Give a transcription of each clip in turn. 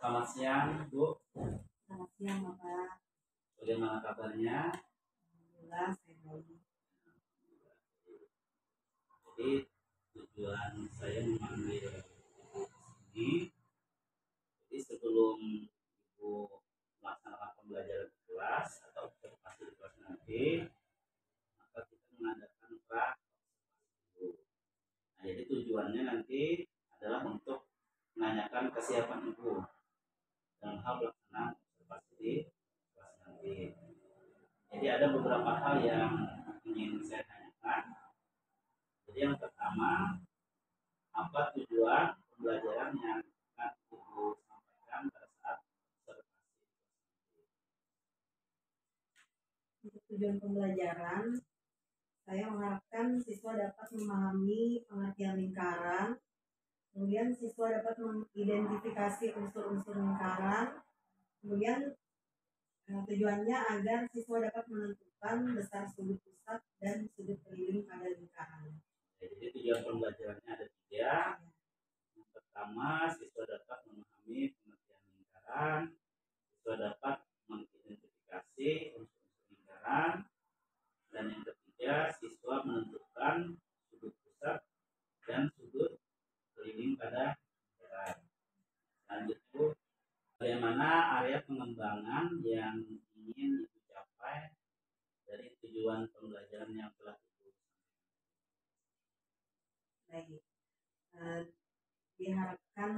Selamat siang, Bu. Selamat siang, Bapak. Bagaimana kabarnya? Alhamdulillah, saya baik. Jadi tujuan saya memanggil Ibu ke sini. Jadi sebelum Ibu melaksanakan pembelajaran di kelas atau observasi di kelas nanti, maka kita mengadakan pra observasi. Nah, jadi tujuannya nanti adalah untuk menanyakan kesiapan Ibu dalam hal pelaksanaan observasi di kelas nanti. Jadi ada beberapa hal yang ingin saya tanyakan. Jadi yang pertama, apa tujuan pembelajaran yang akan Ibu sampaikan pada saat observasi? Untuk tujuan pembelajaran, saya mengharapkan siswa dapat memahami pengertian lingkaran, kemudian siswa dapat mengidentifikasi unsur-unsur lingkaran, kemudian tujuannya agar siswa dapat menentukan besar sudut pusat dan sudut keliling pada lingkaran. Jadi tujuan pembelajarannya ada tiga. Yang pertama, siswa dapat memahami pengertian lingkaran, siswa dapat mengidentifikasi unsur-unsur lingkaran, dan yang ketiga, siswa menentukan sudut pusat dan sudut keliling pada lingkaran. Selanjutnya, bagaimana area pengembangan yang ingin Ibu capai dari tujuan pembelajaran yang telah Ibu sampaikan? Baik, diharapkan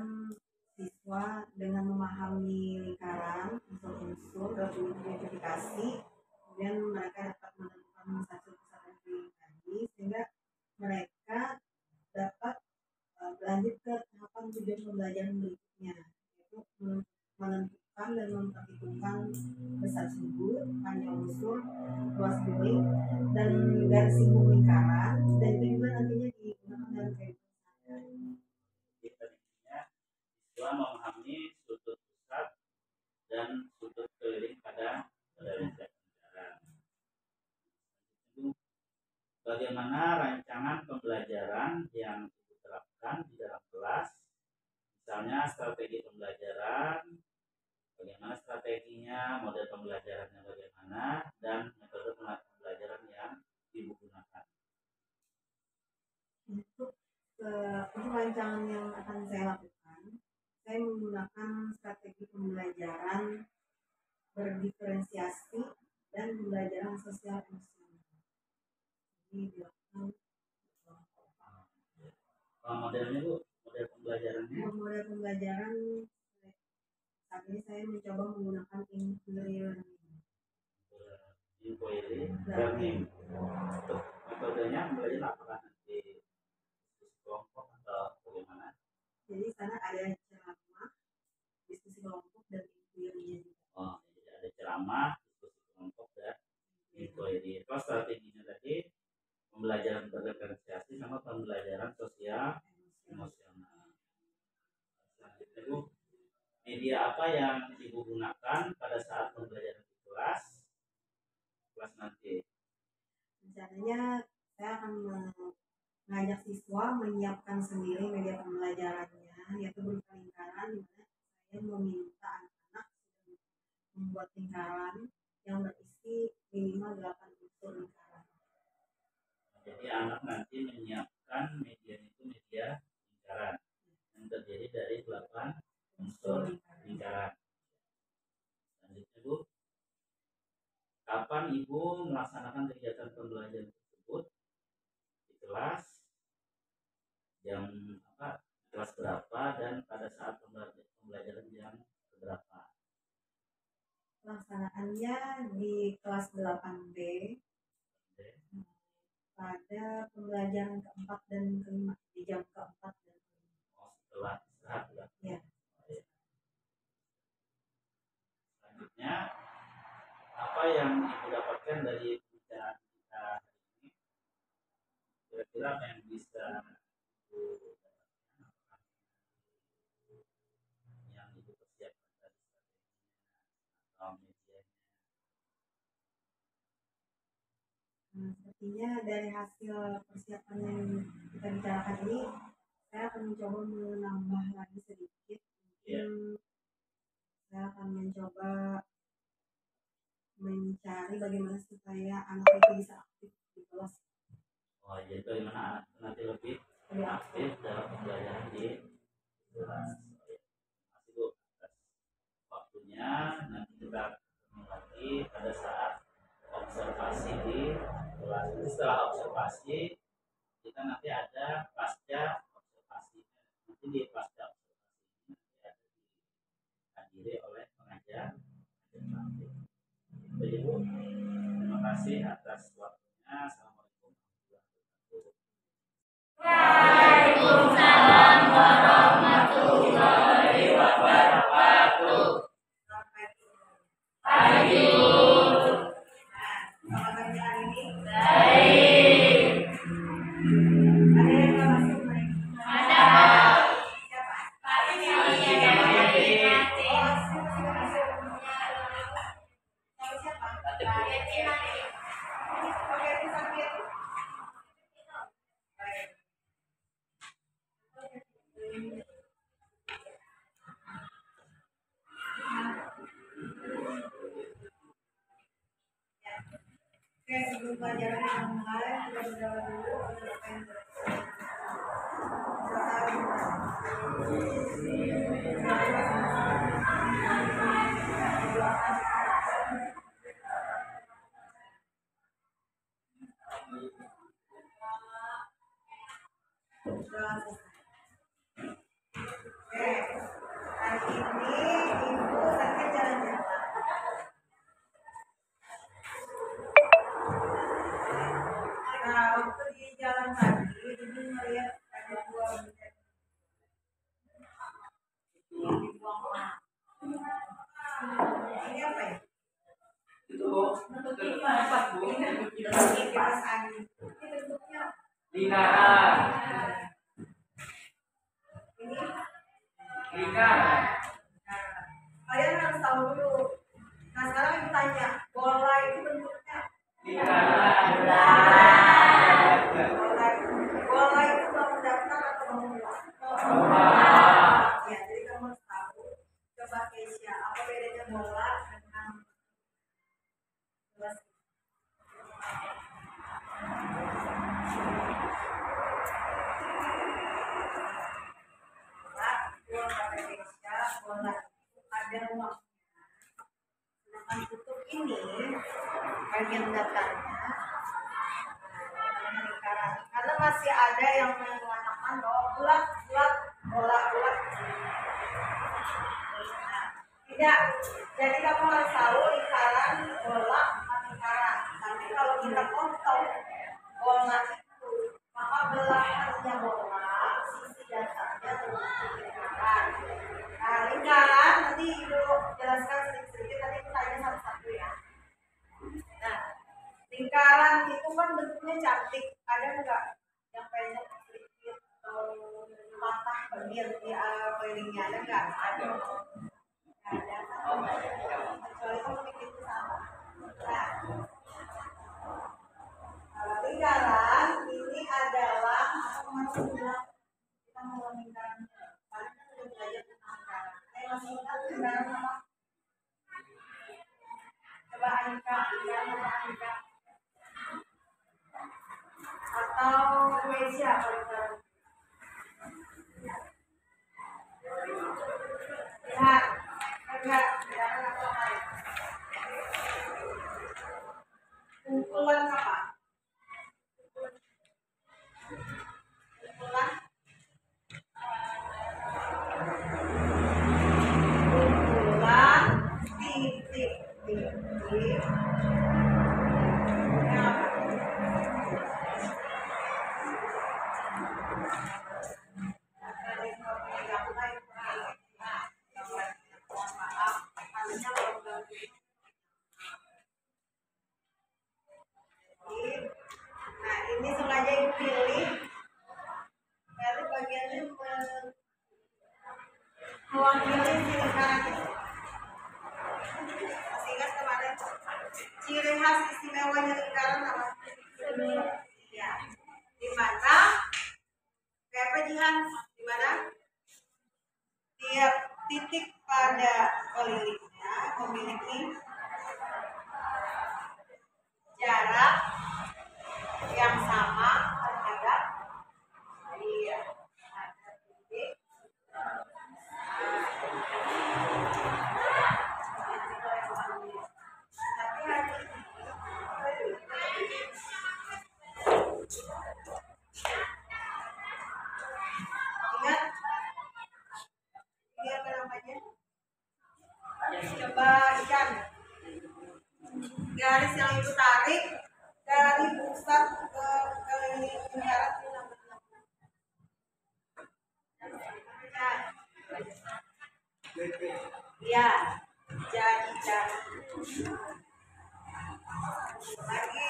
siswa dengan memahami lingkaran, unsur-unsur, dan identifikasi, kemudian mereka dapat menentukan satu pusat keliling tadi, sehingga mereka dapat berlanjut ke tahapan tujuan pembelajaran berikutnya, yaitu menentukan dan memperhitungkan besar sudut, panjang unsur, luas keliling, dan garis singgung lingkaran, dan itu juga nantinya digunakan dalam kehidupan sehari-hari. Intinya, siswa memahami sudut pusat dan sudut keliling pada lingkaran. Bagaimana rancangan pembelajaran yang Ibu terapkan di dalam kelas? Misalnya strategi pembelajaran, bagaimana strateginya, model pembelajarannya bagaimana, dan metode pembelajaran yang Ibu gunakan. Untuk rancangan yang akan saya lakukan, saya menggunakan strategi pembelajaran berdiferensiasi dan pembelajaran sosial emosional. Ini dilakukan modelnya Bu, model pembelajarannya? Model pembelajaran saat ini saya mencoba menggunakan inquiry learning. Untuk metodenya belajar apakah nanti diskusi kelompok atau bagaimana? Jadi sana ada ceramah, diskusi kelompok, dan inquiry-nya juga. Oh, jadi ada ceramah, diskusi kelompok, dan inquiry. Kalau strateginya tadi pembelajaran berdiferensiasi sama pembelajaran sosial emosional. Selanjutnya Bu, media apa yang Ibu gunakan pada saat pembelajaran di kelas nanti? Rencananya saya akan mengajak siswa menyiapkan sendiri media pembelajarannya, yaitu berupa lingkaran, di mana saya meminta anak-anak membuat lingkaran yang berisi minimal 8 unsur lingkaran. Jadi anak nanti menyiapkan media itu media lingkaran yang terdiri dari 8 unsur lingkaran. Selanjutnya Bu, kapan Ibu melaksanakan kegiatan pembelajaran tersebut di kelas, jam apa, kelas berapa, dan pada saat pembelajaran jam berapa? Pelaksanaannya di kelas 8B pada pembelajaran keempat dan kelima, di jam keempat dan kelima. Oh, setelah istirahat ya? Ya. Selanjutnya, apa yang Ibu dapatkan dari pembicaraan kita hari ini? Kira-kira apa yang bisa Ibu dapatkan? Yang Ibu persiapkan dari strateginya atau medianya? Sepertinya dari hasil persiapan yang kita bicarakan ini, saya akan mencoba menambah lagi sedikit. saya akan mencoba mencari bagaimana supaya anak itu bisa aktif di kelas. Oh, jadi bagaimana anak itu nanti lebih aktif dalam pembelajaran di kelas. Masih Bu atas waktunya, nanti kita ketemu lagi pada saat observasi di kelas. Jadi setelah observasi kita nanti ada pasca observasi. Nanti di pasca observasi nanti ada dihadiri oleh pengajar. Itu ya Bu. Terima kasih atas waktunya. Assalamualaikum warahmatullahi wabarakatuh. Waalaikumsalam warahmatullahi wabarakatuh. Pagi. Nah, apa kabar hari ini? Baik. Ada yang mau masuk nih? Ada. Siapa? Pak Ini. Oh, siapa masuk? Nama siapa? Oke, itu sakit. Baik. Oke, sebelum pelajaran kita mulai, kita berdoa dulu untuk apa yang Oke, hari ini ibu sakit jalan-jalan. Nah, waktu di jalan tadi, ibu melihat ada dua benda yang dibuang orang. Ini apa ya? Itu kipas Bu. Kipas angin. Ini bentuknya Lingkaran. ini. Lingkaran. Nah, kalian harus tahu dulu. Nah, sekarang ibu tanya, bola itu bentuknya Lingkaran. bola itu bangun datar atau bangun luas? Ya, jadi kamu harus tahu. Coba Keisha, apa bedanya bola dengan luas? Bola itu ada ruang. Sedangkan kutub ini bagian datarnya lingkaran. Karena masih ada yang mengatakan bahwa bulat bola bulat. Nah, tidak. Jadi kamu harus tahu lingkaran bola lingkaran. Tapi kalau kita potong bola itu, maka belahannya bola, sisi dasarnya berbentuk lingkaran. Nah, lingkaran nanti ibu jelaskan sedikit-sedikit, nanti kita tanya satu-satu ya. Nah, lingkaran itu kan bentuknya cantik, ada enggak yang pendek sedikit atau patah bagian di kelilingnya, ada enggak? Ada. Ada. Kecuali kamu bikin ke sana. Nah, lingkaran ini adalah apa maksudnya? Kita mau lingkaran. Kalian kan sudah belajar tentang lingkaran. Saya masih ingat lingkaran apa? Coba Anka, lingkaran apa Anka? Atau Meja lingkaran? Lihat, enggak, lingkaran apa? Kumpulan apa? Kumpulan titik. Ini apa? Nah, ini sengaja dipilih dari bagiannya mewakili si lingkaran itu. Masih ingat kemarin ciri khas istimewanya lingkaran apa? Ya, di mana? Kayak apa Jihan? Di mana? Tiap titik pada kelilingnya memiliki jarak yang sama terhadap titik. Tapi hari ingat ini apa namanya? Coba ikan garis yang ibu tarik dari pusat ke keliling lingkaran ini namanya. Ya, jadi lagi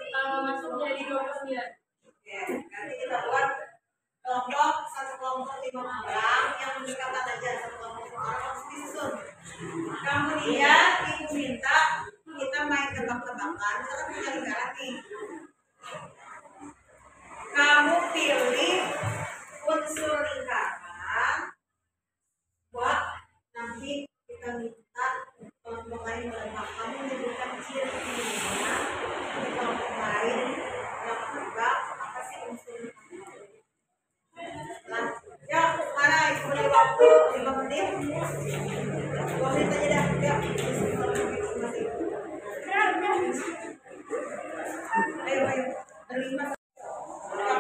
Kalau masuk jadi 29. oke, nanti kita buat kelompok, satu kelompok 5 orang yang berdekatan aja, satu kelompok 5 orang harus disusun. Kemudian ibu minta kita main tebak-tebakan, kita kan punya lingkaran nih. Kamu pilih unsur lingkaran buat nanti kita minta kelompok lain menebak. Kamu menyebutkan ciri-cirinya, di kelompok lain yang menebak apa sih unsur. Nah, ya mana ibu punya waktu 5 menit, 2 menit aja dah, ya. Ayo, berlima.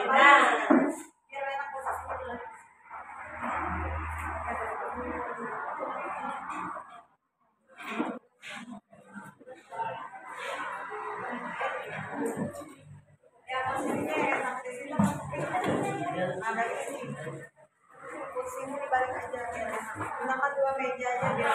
Biar enak posisinya dulu. Ya posisinya enak di sini. Ada di sini. Kursinya dibalik aja. Gunakan 2 meja aja biar.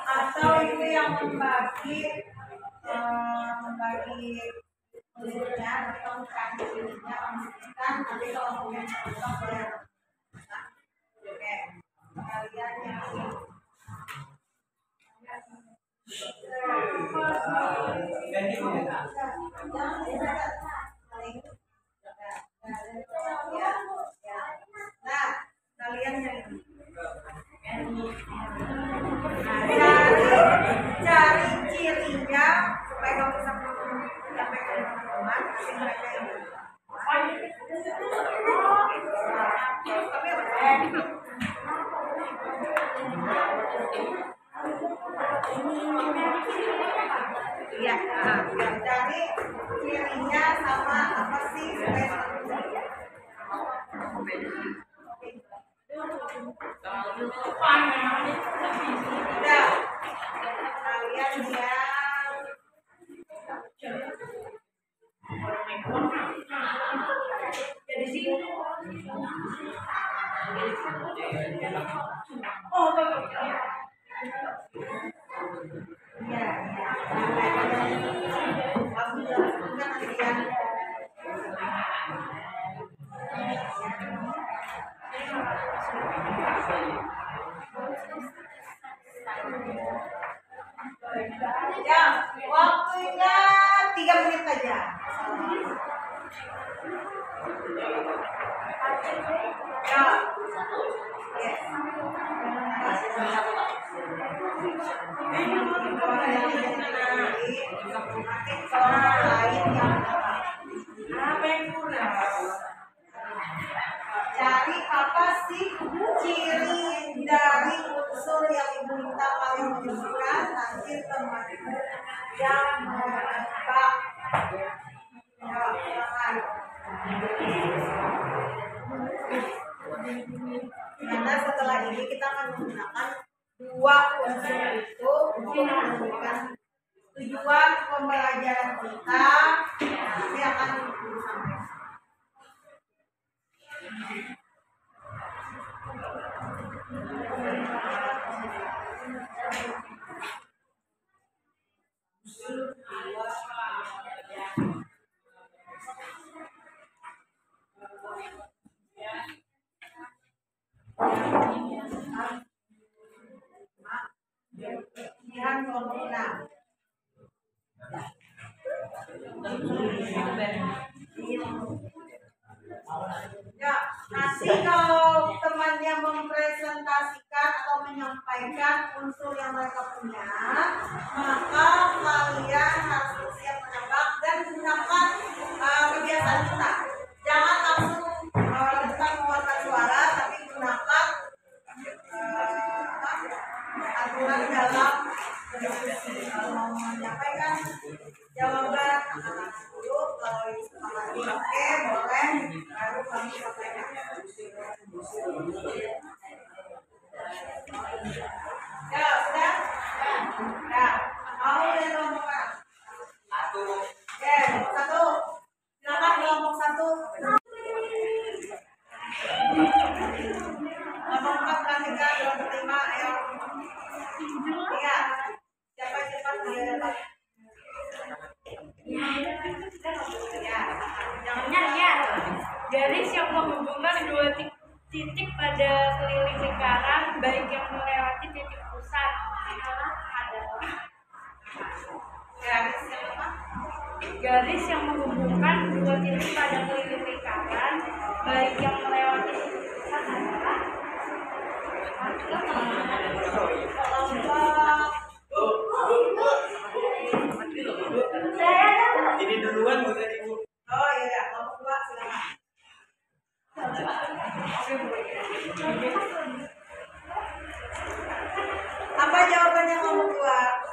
Atau itu yang membagi unsurnya atau ciri-cirinya kan nanti kalau punya contoh boleh. Oke, kalian yang ini. Nah, kalian yang ini. Cari cirinya supaya kamu bisa menyampaikan ke teman-teman si mereka ini. Iya, cari cirinya sama apa sih supaya udah kalian jadi sini. Oh, iya. Kamu jelaskan kalian. Ya, waktunya 3 menit aja. Ya. Yes. Cari apa sih ciri dari unsur yang ibu minta kalian menyebutkan, nanti teman yang menebak. Ya, silakan. Karena setelah ini kita akan menggunakan 2 unsur itu untuk menentukan tujuan pembelajaran kita. Nanti akan disampaikan. sampaikan kelompok 6. Ya, nanti kalau temannya mempresentasikan atau menyampaikan unsur yang mereka punya, maka kalian harus bersiap menebak dan gunakan kebiasaan kita. Jangan langsung kita mengeluarkan suara, tapi gunakan aturan dalam berdiskusi. Kalau mau menyampaikan jawaban anak-anak dulu, kalau itu oke, boleh, baru kami sampaikan. Ya, sudah? Ya, mau dari kelompok apa? Satu. Oke, satu. Silakan kelompok 1. Kelompok 4 perhatikan, kelompok 5, ayo. Iya. Siapa cepat dia dapat? Ya. Garis yang menghubungkan dua titik pada keliling lingkaran, baik yang melewati titik pusat adalah garis yang menghubungkan dua titik pada keliling lingkaran, baik yang melewati titik pusat adalah Ini duluan bukan ibu. Oh iya, kelompok 2 silakan. Apa jawabannya kelompok 2?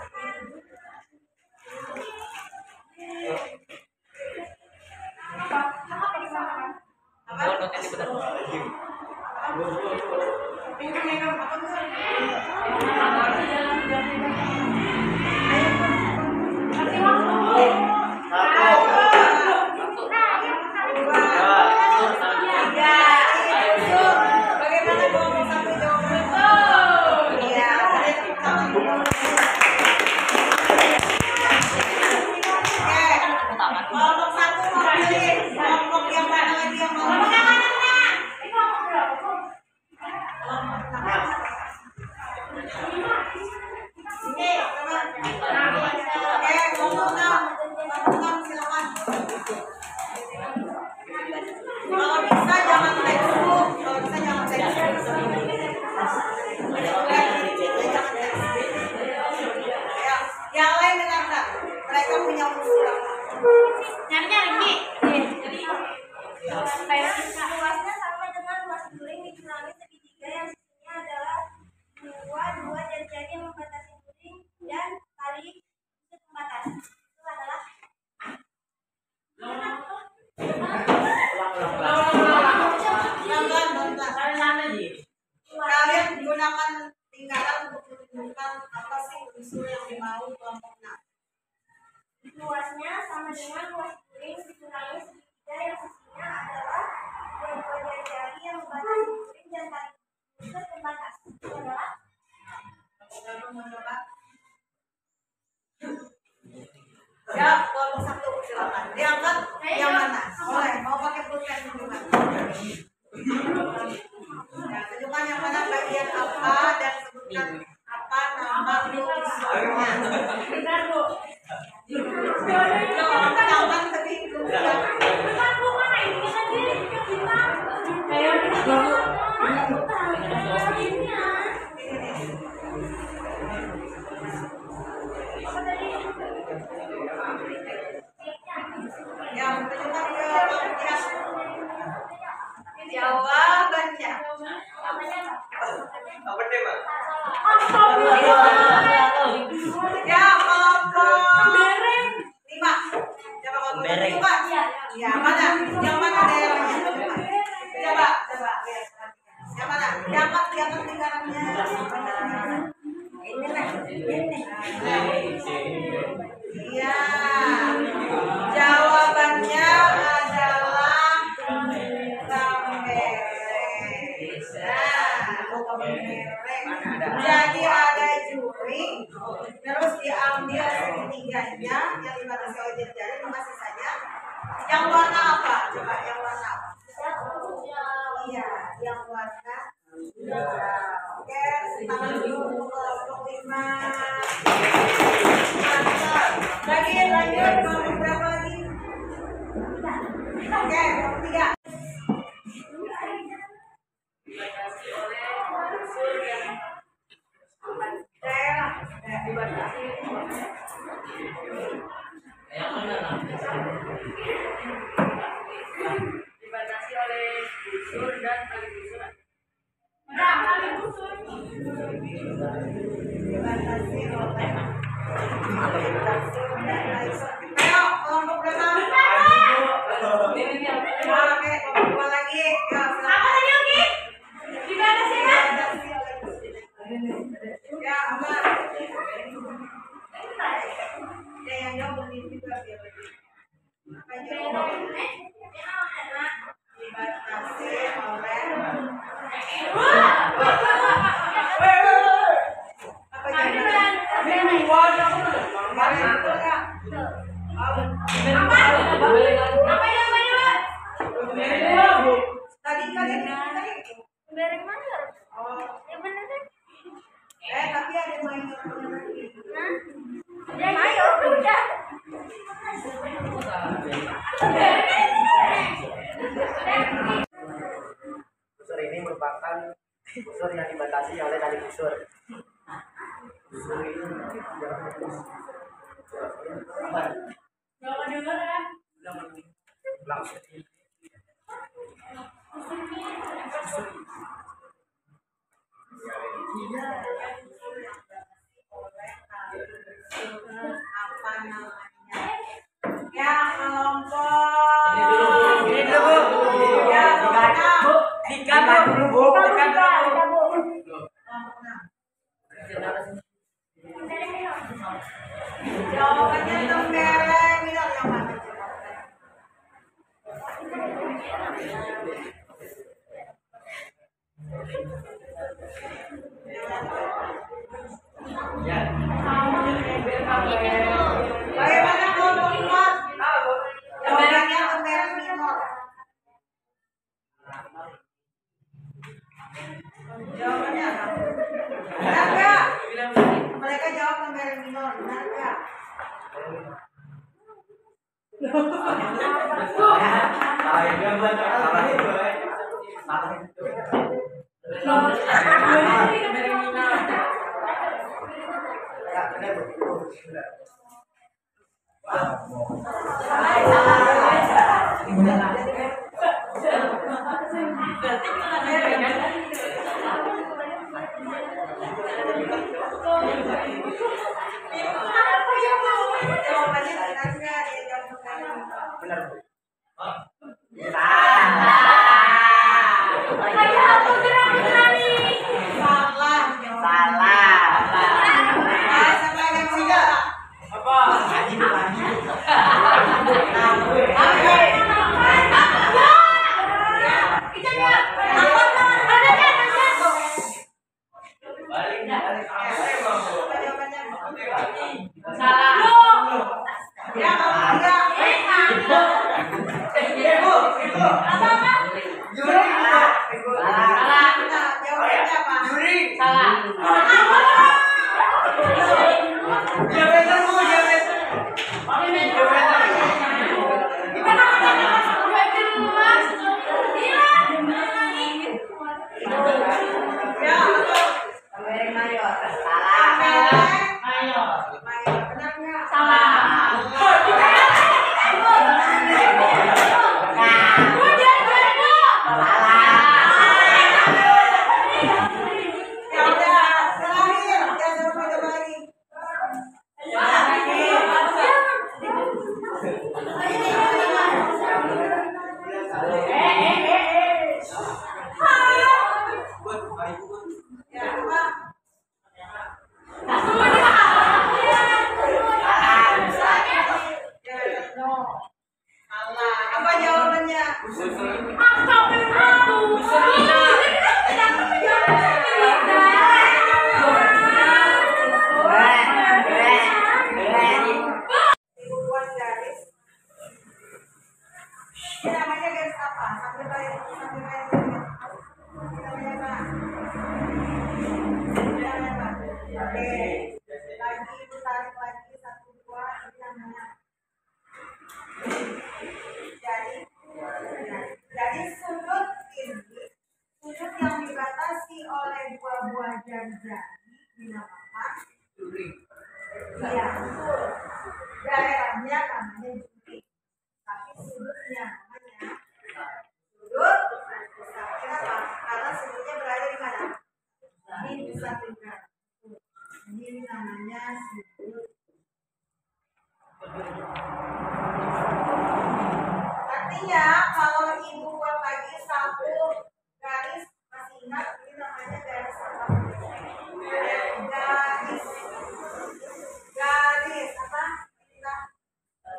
Kalian gunakan lingkaran untuk menentukan apa sih unsur yang dimau kelompok 6. Luasnya sama dengan luas piring dikurangi segitiga yang sisinya adalah dua jari yang membatasi piring dan tali pusat pembatas. Itu adalah ya, kelompok 1 silakan. Diangkat yang mana? Boleh, mau pakai pulpen juga. Ya, tunjukkan yang mana bagian apa dan sebutkan apa nama unsurnya. benar, Bu. Jangan tapi Bukan bukan ini sendiri kita. Ayo yang tunjukkan jawabannya. Jawabannya. Apa tema? Ya, kelompok 5. Coba kelompok 5. Ya, mana? Yang mana daerahnya? Coba lihat. Yang mana? Diangkat lingkarannya. Iya. Jawabannya adalah Kamberes. Jadi ada juri, terus diambil segitiganya yang dibatasi oleh jari, maka sisanya yang warna apa? Coba yang warna apa? Iya, yang warna hijau. Oke, tangan dulu kelompok 5. Oke, yang ketiga. Dibatasi oleh unsur yang dibatasi. Yang mana? Dibatasi oleh unsur dan kali unsur. Nah, kali unsur. Dibatasi oleh unsur dan kali unsur. Ayo, kelompok berapa? Oke, kelompok dua lagi. Yo, Apa tadi Oki? Dibatasi kan? dibatasi oleh unsur. Ya, apa? Ya, yang jauh benih juga biar lebih. Apa jauh? Dibatasi oleh apa jawaban? Apa jawabannya, Pak? Tadi kalian Bereng mana? oh, Yang benar kan? tapi ada yang main lagi. Hah? Ayo, udah. Unsur ini merupakan unsur yang dibatasi oleh tali unsur. Jangan dengar ya. Langsung. Apa namanya? Ya, kelompok. Ini dulu, Bu. Ya, kelompok enam. Dikat dulu, Bu. Dikat dulu. Kelompok enam. Jawabannya tembereng. Bilang yang mana jawabannya? Ya. Bagaimana kelompok empat? Jawabannya tembereng minor. Jawabannya apa? Benar nggak? Mereka jawab tembereng minor. Benar nggak? Jawabannya benar nggak? Dia jawab tembereng minor. Benar, Bu. Salah. Salah. Ah, siapa yang salah? Apa jawabannya? Ya, kalau enggak. Nah, jawabannya apa? Ya, apa? Tembereng mayor. Benar nggak? Ya udah, terakhir. Jangan sampai kembali. Ya, apa? Ya, no. Salah. Apa jawabannya? Buat garis. Ini namanya garis apa? Sambil bayar namanya apa? Namanya apa? Oke. Lagi ibu tarik lagi 1, 2. Ini namanya. Jadi Iya, betul. Daerahnya namanya juri, tapi sudutnya namanya sudut pusat. Kenapa? Karena sudutnya berada di mana? Di pusat lingkaran. Ini namanya sudut. Artinya kalau ibu buat lagi satu garis, masih ingat ini namanya garis apa? Garis apa?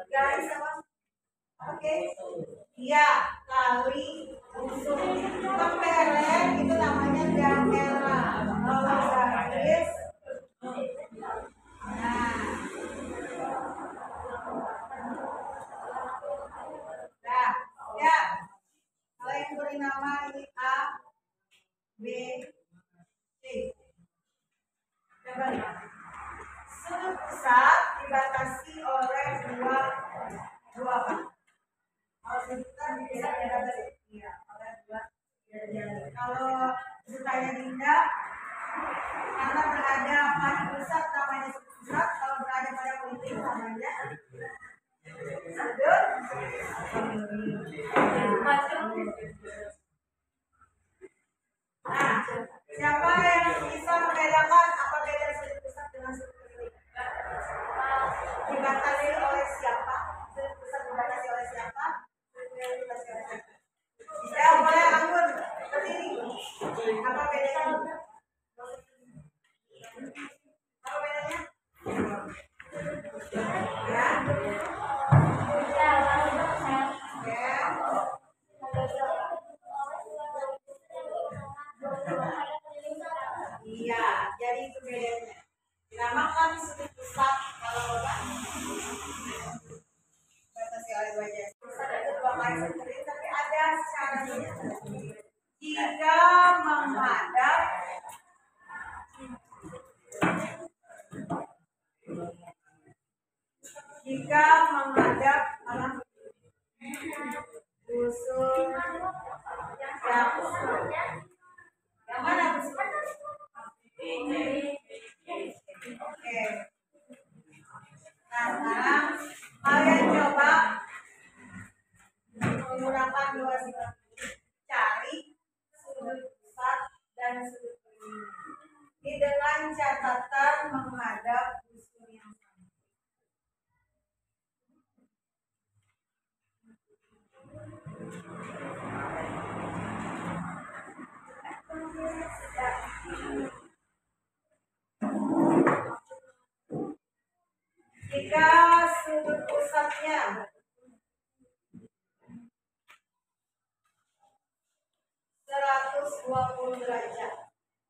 Garis apa? Oke. Iya, kali unsur. Keperet itu namanya daerah. Kalau garis, nah. Nah, ya. Kalau yang beri nama ini A, B, C. Coba lihat. Sudut pusat dibatasi oleh dua apa? Kalau sudut pusat dibatasi oleh dua jari. Kalau sudutnya Dinda, karena berada pada pusat namanya sudut pusat. Kalau berada pada politik namanya sudut. Nah, siapa yang bisa membedakan apa beda sudut pusat dengan sudut politik? Dibatasi oleh siapa? Sudut pusat dibatasi oleh siapa? Sudut politik dibatasi oleh siapa? Ya, boleh Anggun berdiri. Apa bedanya? Apa bedanya? Ya. Iya, jadi itu bedanya. Dinamakan sudut pusat kalau batasi oleh dua jari. Pusat itu dua kali sendiri, tapi ada syaratnya. Jika menghadap busur yang mana busur? Oke. Nah, sekarang kalian coba menggunakan dua sifat. Cari sudut pusat dan sudut politik. Ini dengan catatan menghadap busur yang sama. Jika sudut pusatnya 120 derajat,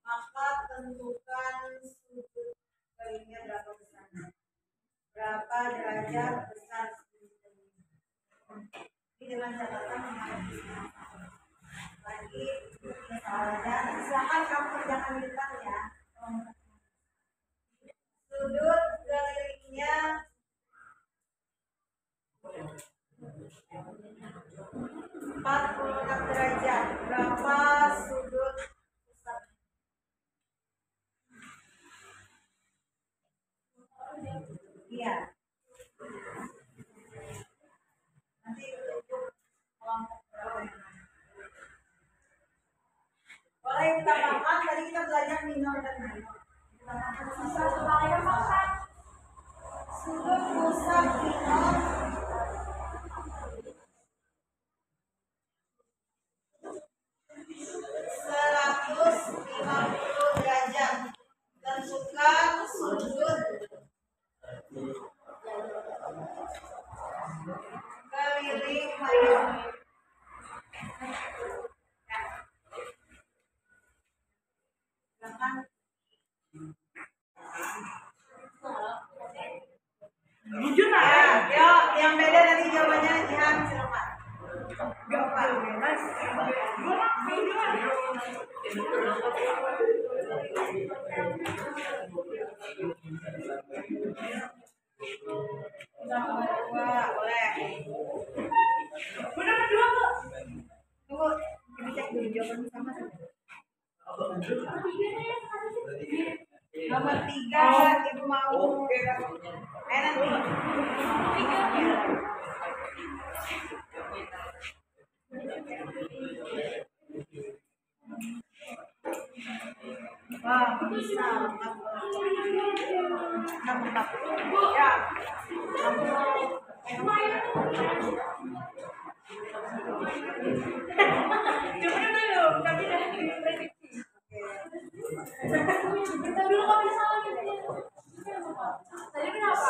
maka tentukan sudut kelilingnya berapa besar. Berapa derajat besar sudut keliling. Ini dengan catatan menghadap lagi misalnya, silakan kamu kerjakan di depan ya. Sudut kelilingnya 46 derajat. Berapa sudut pusat? Iya. Nanti untuk kelompok berapa? Boleh kita tambahkan, tadi kita belajar minor dan minor. Sudut pusat minor 150 derajat. Tentukan sudut keliling minor. Jujur lah ya, yang beda nanti jawabannya Jihan silakan. Gampang bebas. Nomor 2 boleh. Nomor 2 Bu. Tunggu, ini cek dulu jawaban sama. Nomor 3 ibu mau nanti. Wah, bisa. Ya.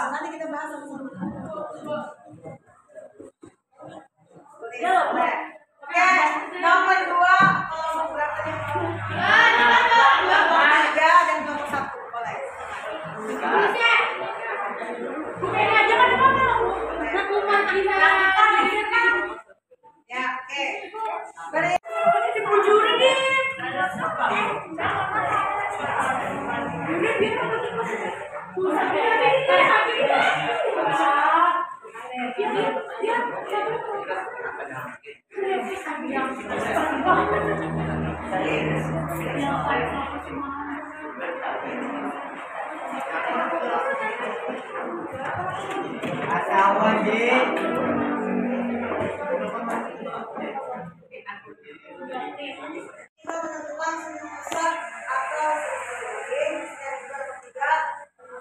Nanti kita bahas sama-sama. Oke, nomor 2 kalau mau berapa nih? Nomor 3 dan nomor 1 boleh. Ya, oke. Beri. Asawan deh. Kita menentukan pusat atau keliling yang ketiga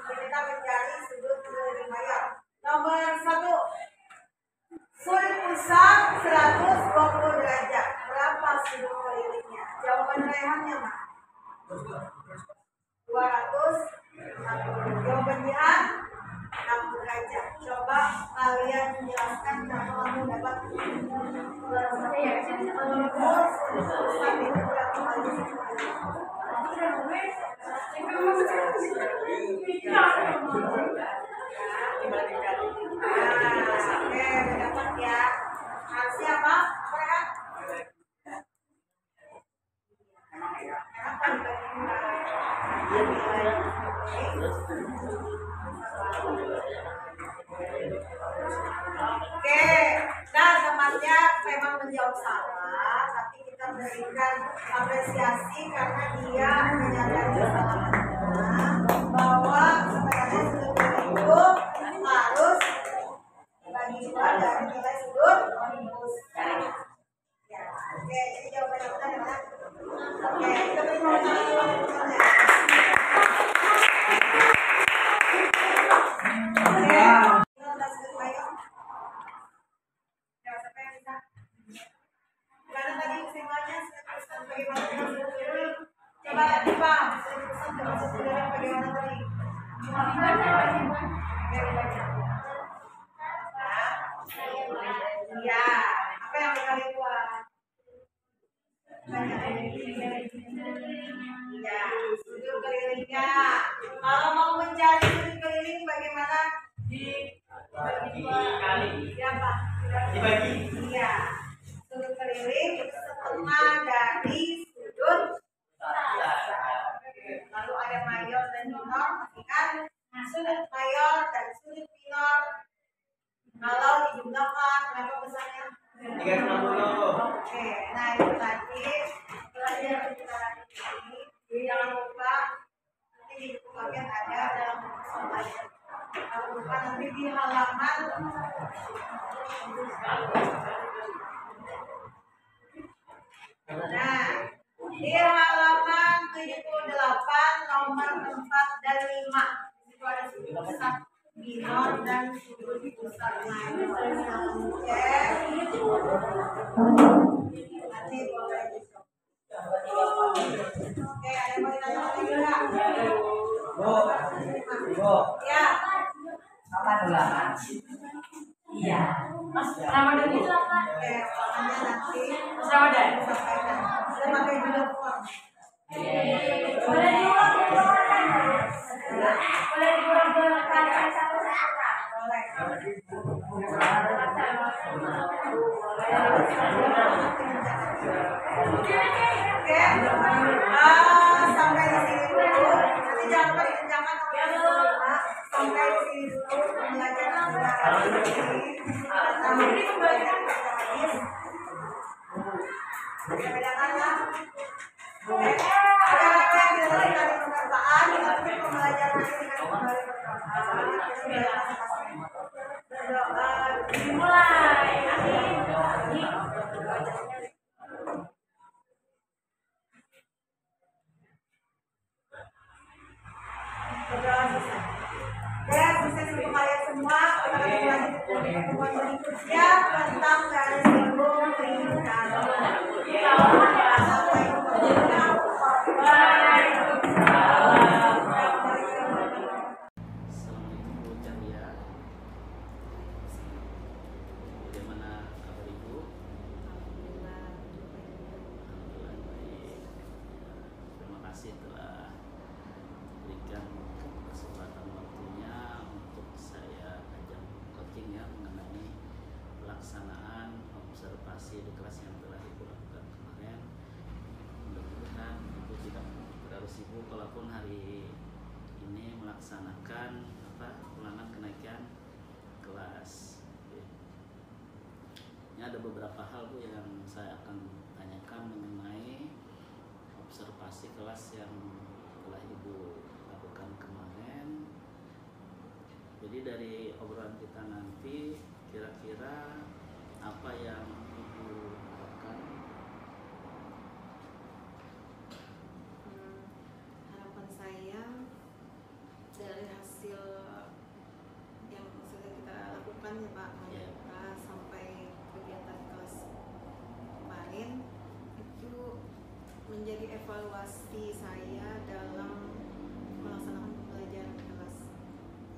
kita mencari sudut keliling mayor. Nomor 1, sudut pusat 120 derajat. Berapa sudut kelilingnya? Jawaban Rehannya Mak? 200. Jawaban Jihan 60 derajat. Coba kalian menjelaskan kenapa kamu dapat menurutmu sudut pusat itu berapa kali? Oke, dapat ya. Harusnya apa? Rehan? Kenapa Oke, nah temannya memang menjawab salah, tapi kita berikan apresiasi karena dia menyadari kesalahannya bahwa sebenarnya sudut itu harus dibagi dua dari nilai sudut pusat. Ya, oke, jadi jawabannya benar ya, Pak? Oke, kita beri tepuk tangan dulu temannya. Ya, apa yang kalian buat? Ya, sudut kelilingnya. Kalau mau mencari sudut keliling bagaimana? Siapa? Dibagi. Iya. Sudut keliling itu setengah dari sudut pusat. Lalu ada mayor dan minor, kan? Sudut mayor dan sudut minor kalau dijumlahkan berapa besarnya? 360. Oke, nah itu tadi pelajaran kita hari ini. Jangan lupa nanti di buku bagian ada dalam buku soalnya. Jangan lupa nanti di halaman nah di halaman 78 nomor 4 dan 5 itu ada sudut pusat minor dan sudut pusat mayor. Nanti boleh dicoba. Oke, ada yang mau ditanya lagi enggak? Bu. Ya. Apa dulakan? Iya. Mas Ramadan itu apa? Oke, soalnya nanti Mas Ramadan. sampaikan. Saya pakai juga form. Boleh diulang kalian satu-satu. Boleh. Oke, sampai di sini dulu. Nanti jangan lupa dikerjakan sampai di sini dulu pembelajaran kita hari ini. Sampai pembelajaran kita hadis. Bedakan lah. Oke. Ada apa yang kita dari perkataan, tapi pembelajaran ini kan kembali evaluasi pertemuan berikutnya tentang resiko lingkaran. Assalamualaikum Bu Cahya. Bagaimana kabar Ibu? Alhamdulillah baik. Terima kasih telah berikan kesempatan waktunya untuk saya ajak coaching ya mengenai pelaksanaan observasi di kelas yang telah Ibu lakukan kemarin. Mudah-mudahan Ibu tidak terlalu sibuk kalaupun hari ini melaksanakan ulangan kenaikan kelas. Ini ada beberapa hal Bu yang saya akan tanyakan mengenai observasi kelas yang telah Ibu lakukan kemarin. Jadi dari obrolan kita nanti kira-kira apa yang Ibu harapkan? Harapan saya dari hasil yang sudah kita lakukan ya Pak, Iya. kita sampai kegiatan kelas kemarin itu menjadi evaluasi saya dalam melaksanakan pembelajaran kelas.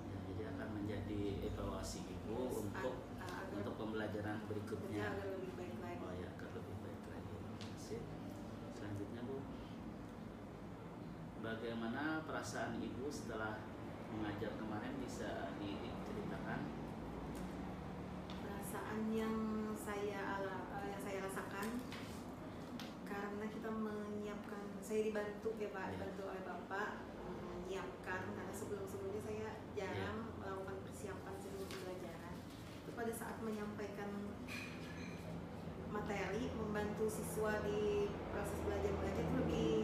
Ya, jadi akan menjadi evaluasi Ibu untuk pembelajaran berikutnya. agar lebih baik lagi. Oh ya, agar lebih baik lagi. Terima kasih. Selanjutnya Bu, bagaimana perasaan Ibu setelah mengajar kemarin, bisa diceritakan? Perasaan yang saya rasakan karena kita menyiapkan, saya dibantu ya Pak, Ya. dibantu oleh Bapak menyiapkan, karena sebelumnya saya jarang melakukan persiapan sebelum pembelajaran. Itu pada saat menyampaikan materi, membantu siswa di proses belajar mengajar itu lebih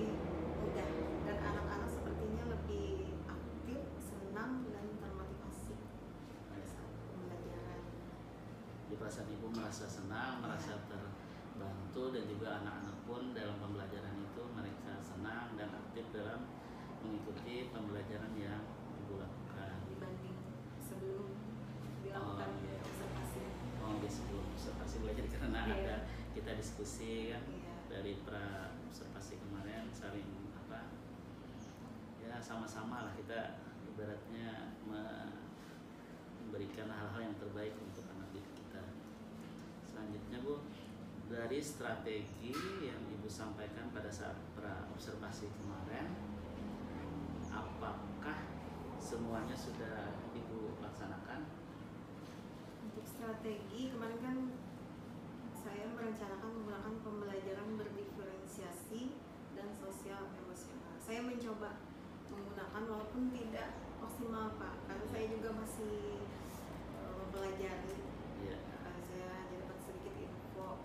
mudah, dan anak-anak sepertinya lebih aktif, senang, dan termotivasi pada saat pembelajaran. Di perasaan Ibu merasa senang, merasa terbantu, dan juga anak-anak pun dalam pembelajaran itu mereka senang dan aktif dalam mengikuti pembelajaran yang Ibu lakukan. Dibanding sebelum dilakukan Oh, iya. observasi. Oh, di sebelum observasi belajar karena Iya. ada kita diskusi kan Iya. dari pra observasi kemarin, saling ya sama-sama lah kita ibaratnya memberikan hal-hal yang terbaik untuk anak didik kita. Selanjutnya Bu, dari strategi yang Ibu sampaikan pada saat pra observasi kemarin, apakah semuanya sudah Ibu laksanakan? Untuk strategi kemarin kan saya merencanakan menggunakan pembelajaran berdiferensiasi dan sosial emosional. Saya mencoba menggunakan walaupun tidak maksimal Pak, karena saya juga masih mempelajari. Iya. Saya hanya dapat sedikit info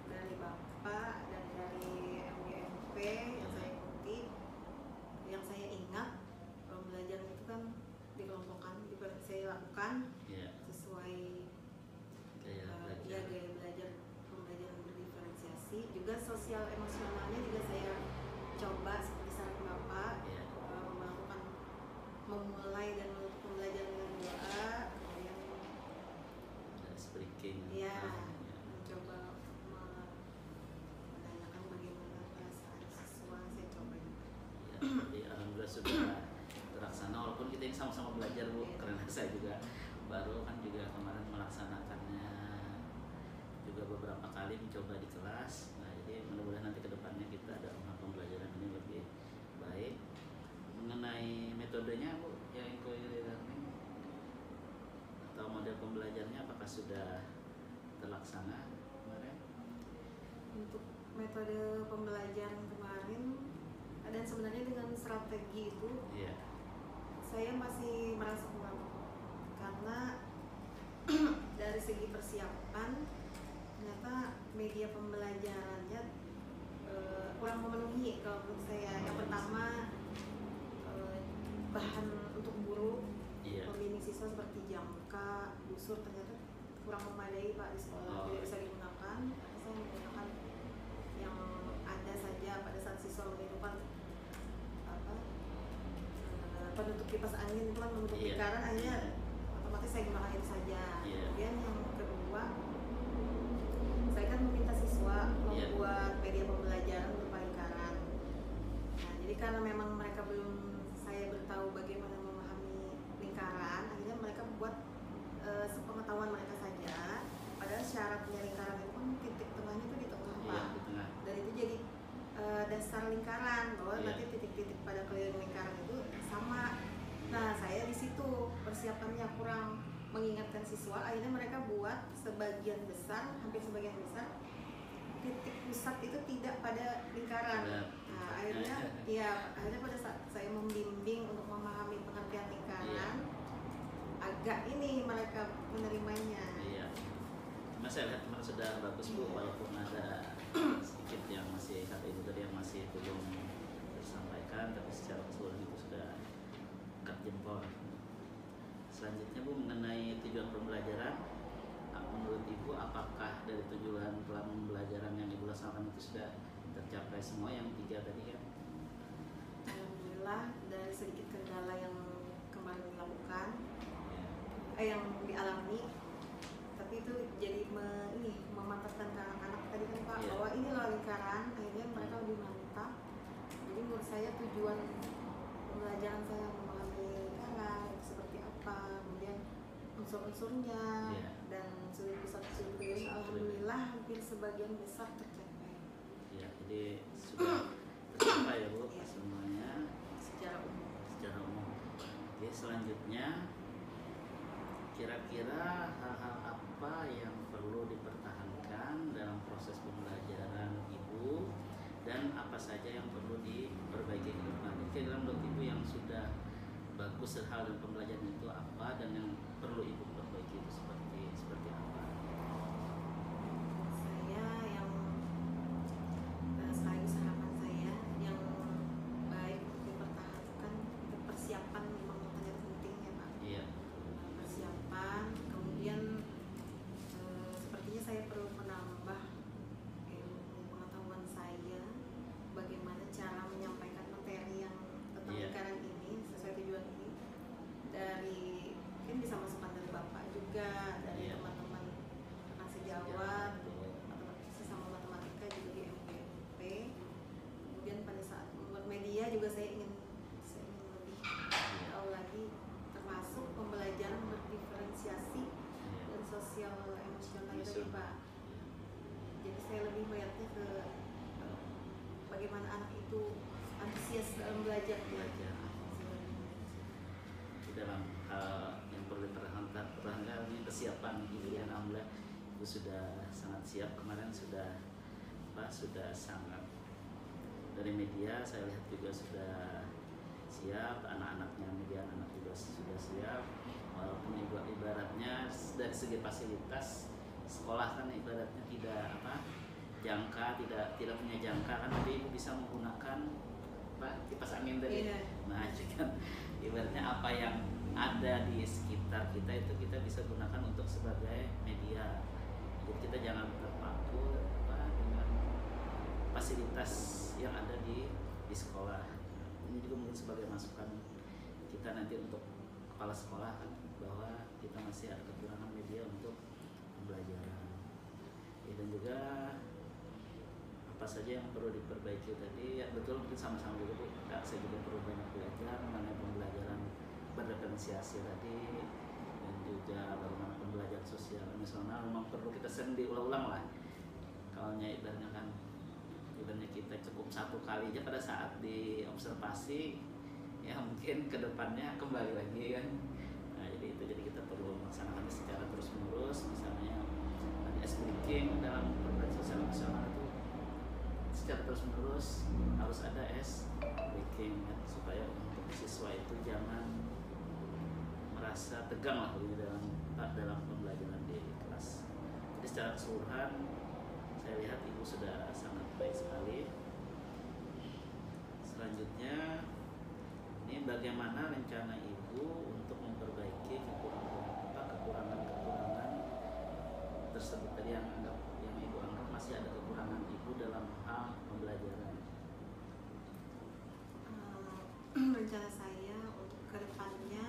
dari Bapak dan dari MGMP yang saya ikuti. Yang saya ingat pembelajaran itu kan dikelompokkan, saya lakukan Iya. sesuai Gaya belajar. gaya belajar pembelajaran berdiferensiasi. Juga sosial emosionalnya juga saya coba seperti saran Bapak, Iya. melakukan memulai dan menutup pembelajaran dengan doa, kemudian Ice breaking. ya Ya. mencoba menanyakan bagaimana perasaan siswa. Saya coba juga. Ya, jadi alhamdulillah sudah terlaksana, walaupun kita ini sama-sama belajar Bu, karena saya juga baru kan juga kemarin melaksanakannya juga beberapa kali mencoba di kelas. Nah, jadi mudah-mudahan nanti kedepannya kita ada pembelajaran ini lebih baik. Mengenai metodenya Bu, yang inquiry learning atau model pembelajarnya apakah sudah terlaksana kemarin? Untuk metode pembelajaran kemarin dan sebenarnya dengan strategi itu Iya. saya masih merasa kurang, karena dari segi persiapan ternyata media pembelajarannya kurang memenuhi kalau menurut saya. Yang pertama, bahan untuk guru, Iya. pembimbing siswa seperti jangka, busur ternyata kurang memadai Pak di sekolah, tidak bisa digunakan. Saya menggunakan yang ada saja pada saat siswa menghidupkan penutup kipas angin itu kan menutup Iya. lingkaran, akhirnya otomatis saya gunakan itu saja. Iya. Kemudian yang kedua, saya kan meminta siswa Iya. membuat media pembelajaran berupa lingkaran. Nah, jadi karena memang mereka belum, saya beritahu bagaimana memahami lingkaran, akhirnya mereka buat sepengetahuan mereka saja. Padahal syaratnya lingkaran itu kan titik tengahnya itu di tengah, Iya, Pak. di tengah. Dan itu jadi dasar lingkaran, bahwa Iya. nanti titik-titik pada keliling lingkaran itu sama. Nah, saya di situ persiapannya kurang mengingatkan siswa, akhirnya mereka buat sebagian besar, hampir sebagian besar titik pusat itu tidak pada lingkaran. Ada Nah, pusatnya. akhirnya pada saat saya membimbing untuk memahami pengertian lingkaran, agak ini mereka menerimanya. Iya. Cuma saya lihat kemarin sudah bagus Bu, walaupun ada sedikit yang masih kata Ibu tadi yang masih belum tersampaikan, tapi secara keseluruhan itu sudah angkat jempol. Selanjutnya Bu, mengenai tujuan pembelajaran, menurut Ibu apakah dari tujuan pembelajaran yang Ibu laksanakan itu sudah tercapai semua yang 3 tadi kan? Alhamdulillah dari sedikit kendala yang kemarin dilakukan, Iya. yang dialami, tapi itu jadi memantapkan ke anak-anak tadi kan Pak, Iya. bahwa ini loh lingkaran, akhirnya mereka lebih mantap. Jadi menurut saya tujuan pembelajaran saya memahami lingkaran seperti apa, kemudian unsur-unsurnya, Iya. dan sudut pusat-sudut, alhamdulillah hampir sebagian besar tercapai Ya, jadi sudah tercapai ya Bu Iya. semuanya secara umum. secara umum. Oke, selanjutnya kira-kira hal-hal apa yang perlu dipertahankan dalam proses pembelajaran Ibu dan apa saja yang perlu diperbaiki ke depan? Kira-kira menurut Ibu yang sudah bagus hal dalam pembelajaran itu apa dan yang perlu Ibu perbaiki itu seperti apa? Saya yang sekaligus harapan saya yang baik untuk dipertahankan, itu persiapan memang yang sangat penting ya Pak. Iya. Persiapan, kemudian sepertinya saya perlu menambah ilmu pengetahuan saya bagaimana cara menyampaikan materi yang tentang Iya. lingkaran ini sesuai tujuan ini, dari mungkin bisa masukan dari Bapak juga, dari Iya. teman-teman anak sejawat, sesama matematika juga di MPP. Kemudian pada saat membuat media juga saya ingin lebih tahu lagi, termasuk pembelajaran berdiferensiasi dan sosial emosional tadi Pak. Jadi saya lebih melihatnya ke bagaimana anak itu antusias dalam belajarnya. Di dalam hal yang perlu dipertahankan ini kesiapan Ibu dan alhamdulillah Ibu sudah sangat siap. Kemarin sudah sangat dari media saya lihat juga sudah siap, anak-anaknya media anak juga sudah siap, walaupun ibaratnya dari segi fasilitas sekolah kan ibaratnya tidak punya jangka kan, tapi Ibu bisa menggunakan kipas angin tadi. Iya. Nah, kan ibaratnya apa yang ada di sekitar kita itu kita bisa gunakan untuk sebagai media. Jadi kita jangan terpaku dengan fasilitas yang ada di sekolah. Ini juga mungkin sebagai masukan kita nanti untuk kepala sekolah kan, bahwa kita masih ada kekurangan media untuk pembelajaran. Dan juga apa saja yang perlu diperbaiki tadi, ya betul, mungkin sama-sama juga Bu, saya juga perlu banyak belajar mengenai pembelajaran berdiferensiasi tadi, dan juga bagaimana pembelajaran sosial emosional memang perlu kita sering diulang-ulang lah. Kalau ibaratnya kita cukup satu kali aja pada saat diobservasi, ya mungkin kedepannya kembali lagi kan. Nah, jadi kita perlu melaksanakan secara terus-menerus, misalnya ice breaking dalam pembelajaran sosial emosional itu secara terus-menerus harus ada ice breaking ya, supaya untuk siswa itu jangan merasa tegang lah dalam pembelajaran di kelas. Jadi secara keseluruhan saya lihat Ibu sudah sangat baik sekali. Selanjutnya ini bagaimana rencana Ibu untuk memperbaiki kekurangan tersebut tadi yang Ibu anggap masih ada kekurangan Ibu dalam hal pembelajaran. Rencana saya untuk kedepannya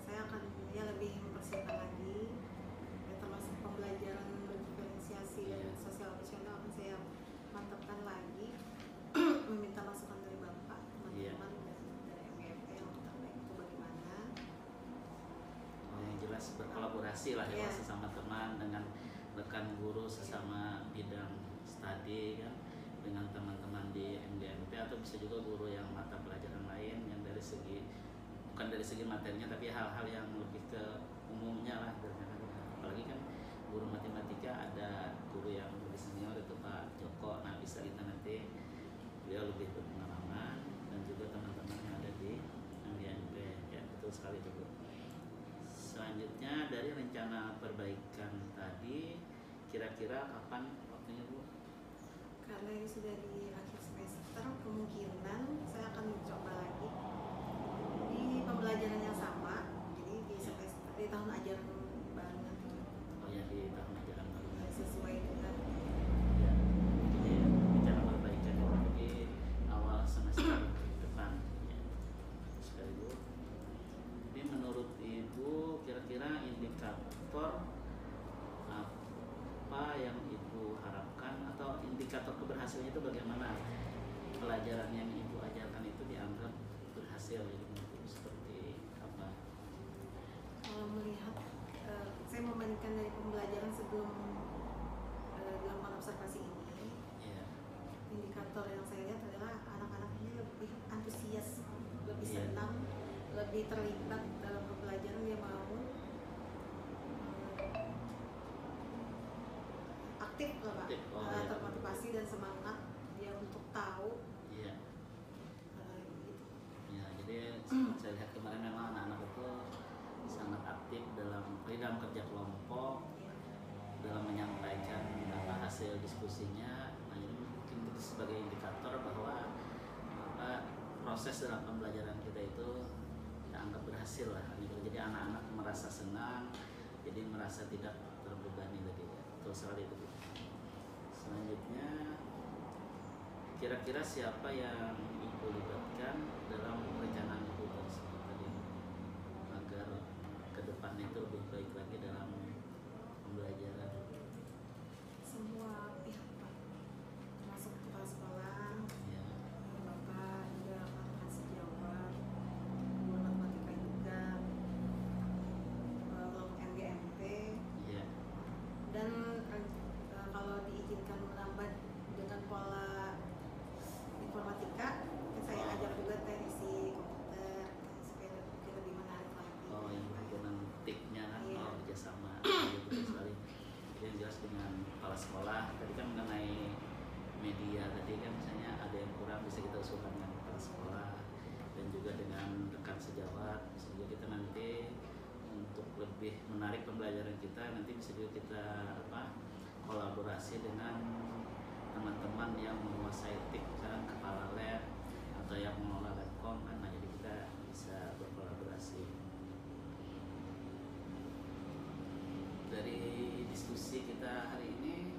saya akan lebih berinteraksi lah ya Iya. sesama teman, dengan rekan guru sesama bidang studi kan, dengan teman-teman di MGMP, atau bisa juga guru yang mata pelajaran lain yang dari segi, bukan dari segi materinya tapi hal-hal yang lebih ke umumnya lah. Apalagi kan guru matematika ada guru yang lebih senior itu Pak Joko, nah bisa kita nanti, beliau lebih berpengalaman, dan juga teman-teman yang ada di MGMP ya, betul sekali itu Bu. Selanjutnya dari rencana perbaikan tadi, kira-kira kapan waktunya Bu? Karena ini sudah di akhir semester, kemungkinan saya akan mencoba lagi di pembelajaran yang sama, jadi di semester di tahun ajaran baru nanti Oh ya, di tahun ajaran baru. sesuai dengan Ya, jadi rencana perbaikan itu di awal semester depan ya. Sekali Bu. Jadi menurut Ibu kira-kira indikator apa yang Ibu harapkan, atau indikator keberhasilannya itu bagaimana pelajaran yang Ibu ajarkan itu dianggap berhasil ya, seperti apa? kalau melihat saya membandingkan dari pembelajaran sebelum dilakukan observasi ini, Ya, indikator yang saya lihat adalah anak-anak ini lebih antusias, lebih Iya. senang, lebih terlibat dalam pembelajaran, dia mau aktif lah Pak. Aktif, oh, iya. Termotivasi dan semangat dia untuk tahu iya. gitu. Ya, jadi seperti saya lihat kemarin memang anak-anak itu sangat aktif dalam kerja kelompok, dalam menyampaikan hasil diskusinya. Nah, ini mungkin itu sebagai indikator bahwa proses dalam pembelajaran kita itu kita anggap berhasil lah. Jadi anak-anak merasa senang, jadi merasa tidak terbebani tadi. Betul sekali itu. Selanjutnya, kira-kira siapa yang Ibu libatkan dalam perencanaan Ibu tersebut tadi, agar ke depannya itu lebih baik lagi dalam pembelajaran? Semua pihak Pak, termasuk kepala sekolah, Ya, Bapak juga akan sejawat, guru matematika juga, kelompok MGMP, ya, dan kalau diizinkan menambah dengan pola informatika, saya ajak juga teknisi komputer supaya lebih menarik lagi. oh yang berhubungan TIK-nya kan, Iya. oh kerjasama, ya, betul sekali. Jadi yang jelas dengan kepala sekolah tadi kan mengenai media tadi kan, misalnya ada yang kurang bisa kita usulkan dengan kepala sekolah, dan juga dengan rekan sejawat, sehingga kita nanti untuk lebih menarik pembelajaran kita, nanti bisa juga kita kolaborasi dengan teman-teman yang menguasai TIK, misalnya kepala lab atau yang mengelola labcom kan, nah jadi kita bisa berkolaborasi. Dari diskusi kita hari ini,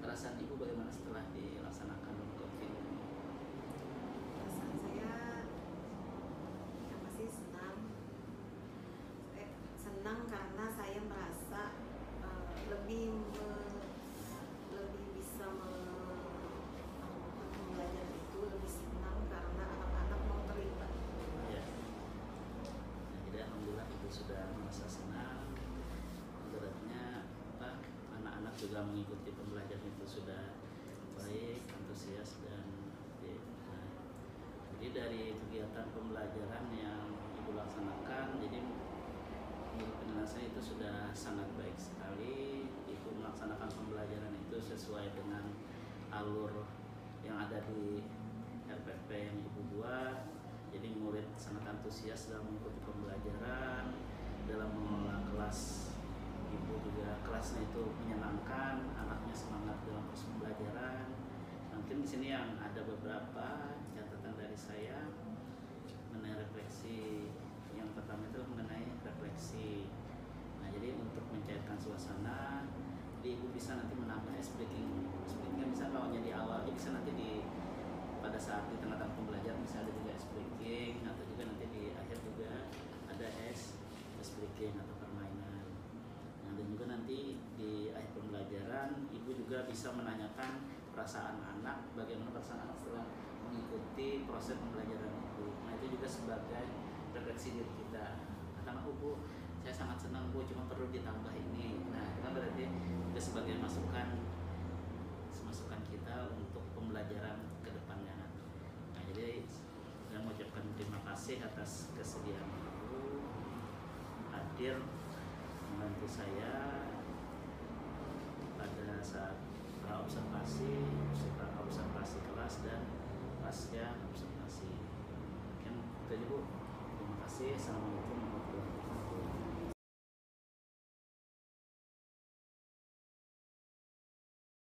perasaan Ibu bagaimana setelah dilaksanakan coaching? Perasaan saya yang pasti senang. Senang karena saya merasa lebih bisa melakukan pembelajaran itu, lebih senang karena anak-anak mau terlibat. Ya. Nah, jadi alhamdulillah Ibu sudah merasa senang. Beratnya anak-anak juga mengikuti pembelajaran itu sudah baik, antusias, dan nah, jadi dari kegiatan pembelajaran yang Ibu laksanakan, jadi menurut penilaian saya itu sudah sangat baik sekali. Ibu melaksanakan pembelajaran itu sesuai dengan alur yang ada di RPP yang Ibu buat. Jadi murid sangat antusias dalam mengikuti pembelajaran, dalam mengelola kelas. Ibu juga kelasnya itu menyenangkan, anaknya semangat dalam proses pembelajaran. Mungkin di sini yang ada beberapa catatan dari saya mengenai refleksi. Yang pertama itu mengenai refleksi. Nah, jadi untuk mencairkan suasana, jadi Ibu bisa nanti menambah ice breaking. Ice breaking bisa kalau di awal, jadi bisa nanti pada saat di tengah-tengah pembelajaran bisa ada juga ice breaking, atau juga nanti di akhir juga ada ice breaking atau permainan. Nah, dan juga nanti di akhir pembelajaran Ibu juga bisa menanyakan perasaan anak, bagaimana perasaan anak setelah mengikuti proses pembelajaran Ibu. Nah, itu juga sebagai refleksi diri kita. Karena Bu, saya sangat senang Bu, cuma perlu ditambah ini. Nah itu kan berarti itu sebagai masukan kita untuk pembelajaran ke depannya. Nah jadi saya mengucapkan terima kasih atas kesediaan Ibu hadir membantu saya pada saat observasi kelas dan pasca observasi. Mungkin itu aja Bu. Terima kasih. Assalamualaikum warahmatullahi wabarakatuh.